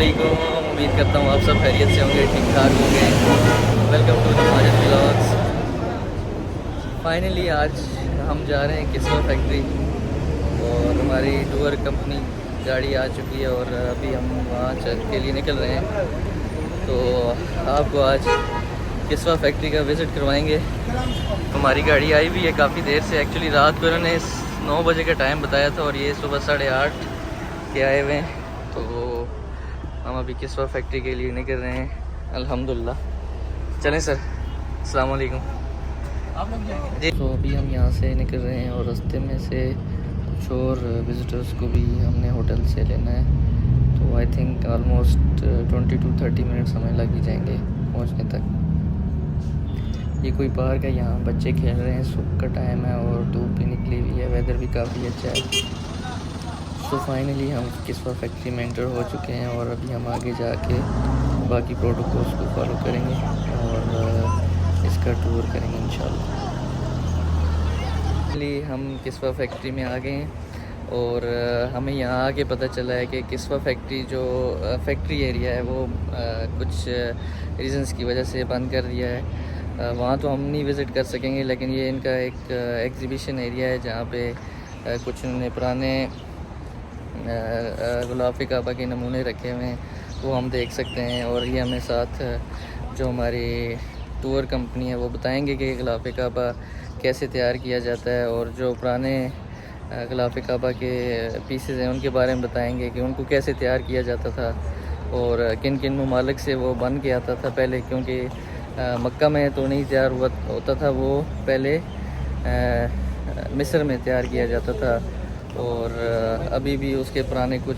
वालेकुम। उम्मीद करता हूँ आप सब खैरियत से होंगे, ठीक ठाक होंगे। Welcome to the Majid vlogs. Finally आज हम जा रहे हैं किस्वा फैक्ट्री और हमारी टूर कंपनी गाड़ी आ चुकी है और अभी हम वहाँ चल के लिए निकल रहे हैं। तो आपको आज किस्वा फैक्ट्री का विज़िट करवाएंगे। हमारी गाड़ी आई भी है काफ़ी देर से। एक्चुअली रात को इन्होंने 9 बजे का टाइम बताया था और ये सुबह 8:30 के आए हुए हैं। तो हम अभी किस्वा फैक्ट्री के लिए निकल रहे हैं अल्हम्दुलिल्लाह। चलें सर, अस्सलाम वालेकुम। आप लोग जाएंगे? तो अभी हम यहाँ से निकल रहे हैं और रास्ते में से कुछ और विज़िटर्स को भी हमने होटल से लेना है। तो I think almost 20 to 30 minutes हमें लग ही जाएंगे पहुँचने तक। ये कोई पार्क है, यहाँ बच्चे खेल रहे हैं। सुबह का टाइम है और धूप भी निकली हुई है, वेदर भी काफ़ी अच्छा है। तो फाइनली हम किस्वा फैक्ट्री में एंटर हो चुके हैं और अभी हम आगे जाके बाकी प्रोटोकॉल्स को फॉलो करेंगे और इसका टूर करेंगे इंशाल्लाह। फाइनली हम किस्वा फैक्ट्री में आ गए हैं और हमें यहाँ आके पता चला है कि किस्वा फैक्ट्री जो फैक्ट्री एरिया है वो कुछ रीज़न्स की वजह से बंद कर दिया है। वहाँ तो हम नहीं विज़िट कर सकेंगे, लेकिन ये इनका एक एग्ज़िबिशन एरिया है जहाँ पे कुछ उन्होंने पुराने गुलाफ़े काबा के नमूने रखे हुए हैं, वो हम देख सकते हैं। और ये हमें साथ जो हमारी टूर कंपनी है वो बताएंगे कि गुलाफ़े काबा कैसे तैयार किया जाता है और जो पुराने गुलाफ़े काबा के पीसेस हैं उनके बारे में बताएंगे कि उनको कैसे तैयार किया जाता था और किन किन ममालिक से वो बन के आता था पहले, क्योंकि मक्का में तो नहीं तैयार होता था, वो पहले मिस्र में तैयार किया जाता था। और अभी भी उसके पुराने कुछ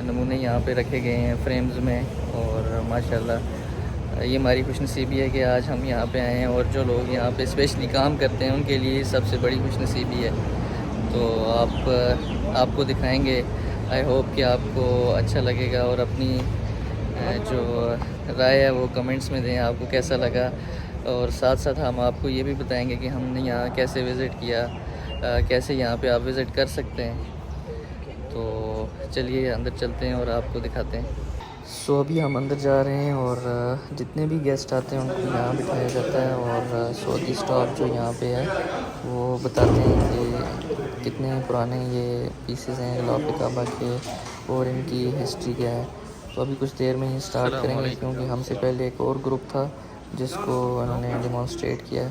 नमूने यहाँ पे रखे गए हैं फ्रेम्स में। और माशाल्लाह ये हमारी खुशनसीबी है कि आज हम यहाँ पे आए हैं और जो लोग यहाँ पे स्पेशली काम करते हैं उनके लिए सबसे बड़ी खुशनसीबी है। तो आपको दिखाएंगे। आई होप कि आपको अच्छा लगेगा और अपनी जो राय है वो कमेंट्स में दें, आपको कैसा लगा। और साथ साथ हम आपको ये भी बताएंगे कि हमने यहाँ कैसे विज़िट किया, कैसे यहाँ पे आप विज़िट कर सकते हैं। तो चलिए अंदर चलते हैं और आपको दिखाते हैं। सो अभी हम अंदर जा रहे हैं और जितने भी गेस्ट आते हैं उनको यहाँ बिठाया जाता है और सऊदी स्टाफ जो यहाँ पे है वो बताते हैं कि कितने पुराने ये पीसेस हैं गुलाफ़े काबा के और इनकी हिस्ट्री क्या है। तो अभी कुछ देर में ही स्टार्ट करेंगे क्योंकि हमसे पहले एक और ग्रुप था जिसको उन्होंने डेमोन्स्ट्रेट किया है।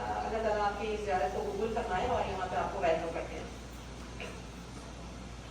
अल्लाह ताला आपकी ज़ियारत को कबूल फरमाए और यहाँ पे आपको वेलकम करते हैं।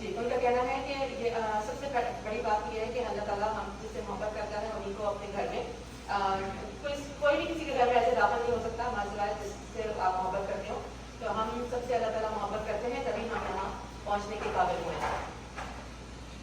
जी, उनका कहना है कि ये सबसे बड़ी बात ये है कि अल्लाह ताला हम जिससे मोहब्बत करता है उन्हीं को अपने घर में कोई भी किसी के घर में ऐसे दाखिल नहीं हो सकता हमारे सिवाय जिससे आप मोहब्बत करते हो। तो हम सबसे अल्लाह ताला मोहब्बत करते हैं, तभी हम यहाँ पहुँचने के काबिल हुए हैं।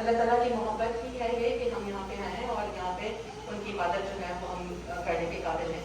अल्लाह ताला की मोहब्बत ही है ये कि हम यहाँ पे आए और यहाँ पे उनकी इबादत जो है वो हम करने के काबिल हैं।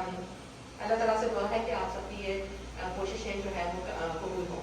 आमीन। अल्लाह ताला से दुआ है कि आप सबकी ये कोशिशें जो है वो कबूल हों।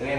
2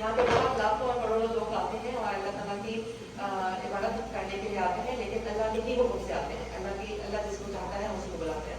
यहाँ पे बहुत लाखों और करोड़ों लोग आते हैं और अल्लाह ताला की इबादत करने के लिए आते हैं, लेकिन अल्लाह के ही हुक्म से आते हैं। अल्लाह जिसको चाहता है उसी को बुलाते हैं।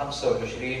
25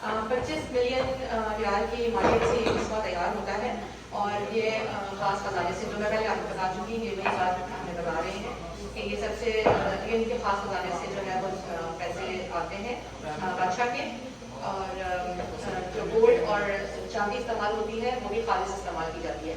25 मिलियन रियाल की मालियत से इसका तैयार होता है और ये खास खजाने से, जो मैं पहले आपको बता चुकी हूँ, ये वही बात हमें बता रहे हैं कि ये सबसे ये इनके खास खजाने से जो है वो पैसे आते हैं बादशाह के, और जो गोल्ड और चांदी इस्तेमाल होती है वो भी खालिस इस्तेमाल की जाती है।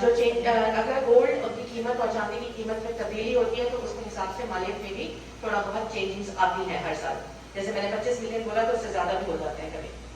जो अगर गोल्ड की कीमत और चांदी की कीमत में तब्दीली होती है तो उसके हिसाब से मालियत में भी थोड़ा बहुत चेंजेस आती हैं हर साल। जैसे मैंने 25 मिलियन बोला तो उससे ज़्यादा भी हो जाते हैं कभी।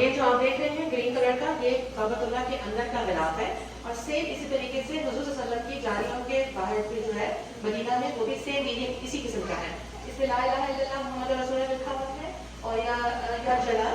ये जो आप देख रहे हैं ग्रीन कलर का, ये काबतुल्लाह के अंदर का गिलाफ है और सेम इसी तरीके से हुजूर सल्लल्लाहु अलैहि वसल्लम की जानियों के बाहर पे जो है मदीना में वो भी सेम मीनिंग इसी किस्म का है। इसमें ला इलाहा इल्लल्लाह मुहम्मद रसूल लिखा हुआ है और या जलाल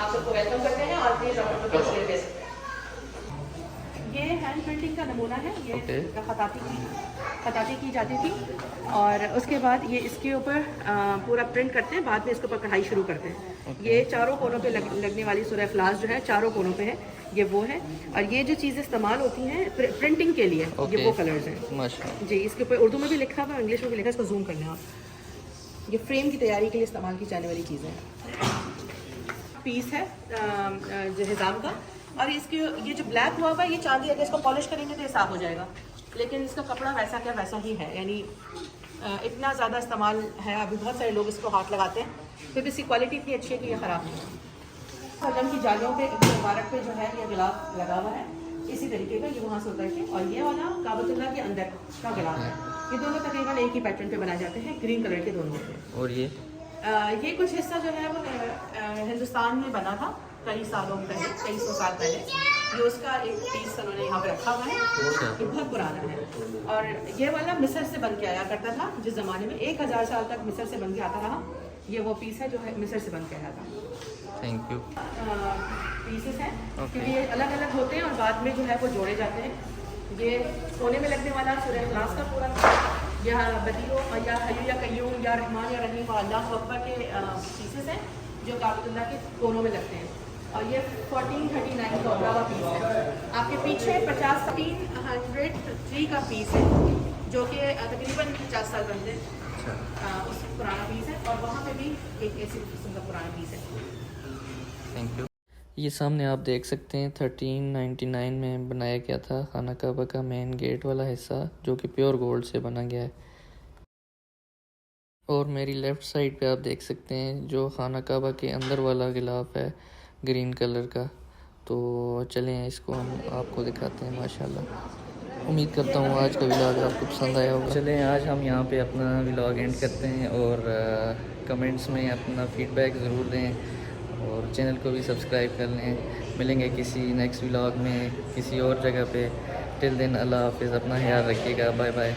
आप सबको वेलकम करते हैं और प्लीज आप अपनी तस्वीर दे सकते हैं। ये हैंड प्रिंटिंग का नमूना है, ये खताती की जाती थी और उसके बाद ये इसके ऊपर पूरा प्रिंट करते हैं, बाद में इसके ऊपर कढ़ाई शुरू करते हैं। ये चारों कोनों पे लगने वाली सूरह इखलास जो है चारों कोनों पे है, ये वो है। और ये जो चीज़ें इस्तेमाल होती हैं प्रिंटिंग के लिए, ये वो कलर्स हैं माशाल्लाह जी। इसके ऊपर उर्दू में भी लिखा हुआ है, इंग्लिश में भी लिखा है, इसको जूम कर लें आप। ये फ्रेम की तैयारी के लिए इस्तेमाल की जाने वाली चीज़ें हैं। पीस है जो हिजाम का, और इसके ये जो ब्लैक हुआ हुआ है ये चांदी, अगर इसको पॉलिश करेंगे तो ये साफ हो जाएगा, लेकिन इसका कपड़ा वैसा क्या वैसा ही है, यानी इतना ज़्यादा इस्तेमाल है, अभी बहुत सारे लोग इसको हाथ लगाते हैं, फिर भी इसकी क्वालिटी इतनी अच्छी है कि ये ख़राब नहीं है। सलम की जालियों पे मुबारक पे जो है ये गिलाफ लगा हुआ है इसी तरीके का, ये वहाँ से उतर के, और ये वाला काबतुल्लाह के अंदर का गिलाफ है। ये दोनों तकरीबन एक ही पैटर्न पे बनाए जाते हैं, ग्रीन कलर के दोनों पे। और ये कुछ हिस्सा जो है वो हिंदुस्तान में बना था कई सालों पहले, कई सौ साल पहले। ये उसका एक पीस उन्होंने यहाँ पे रखा हुआ है, ये बहुत पुराना है। और ये वाला मिस्र से बन के आया करता था जिस ज़माने में, 1000 साल तक मिस्र से बन के आता रहा। ये वो पीस है जो है मिस्र से बन के आया था। Thank you. पीसेस हैं क्योंकि ये अलग अलग होते हैं और बाद में जो है वो जोड़े जाते हैं। ये कोने में लगने वाला सूरह इखलास का पूरा, या बदीओ या हय्यू या कय्यूम या रहमान या रहीम और अल्लाह अकबर के पीसेस हैं जो काबतुल्लाह के कोनों में लगते हैं। और ये 1439 का बड़ा पीस है। आपके पीछे 303 का पीस है जो कि तकरीबन 50 साल पहले उस पुराना पीस है, और वहाँ पे भी एक ऐसी किस्म का पुराना पीस है। Thank you. ये सामने आप देख सकते हैं 1399 में बनाया गया था खाना काबा का मेन गेट वाला हिस्सा, जो कि प्योर गोल्ड से बना गया है। और मेरी लेफ़्ट साइड पे आप देख सकते हैं जो खाना काबा के अंदर वाला गिलाफ है ग्रीन कलर का। तो चलें इसको हम आपको दिखाते हैं। माशाल्लाह, उम्मीद करता हूँ आज का व्लॉग आपको पसंद आया होगा। चलें आज हम यहाँ पे अपना व्लॉग एंड करते हैं, और कमेंट्स में अपना फ़ीडबैक ज़रूर दें और चैनल को भी सब्सक्राइब कर लें। मिलेंगे किसी नेक्स्ट व्लॉग में किसी और जगह पे। टिल देन अल्लाह हाफ़िज़, अपना ख्याल रखिएगा। Bye bye.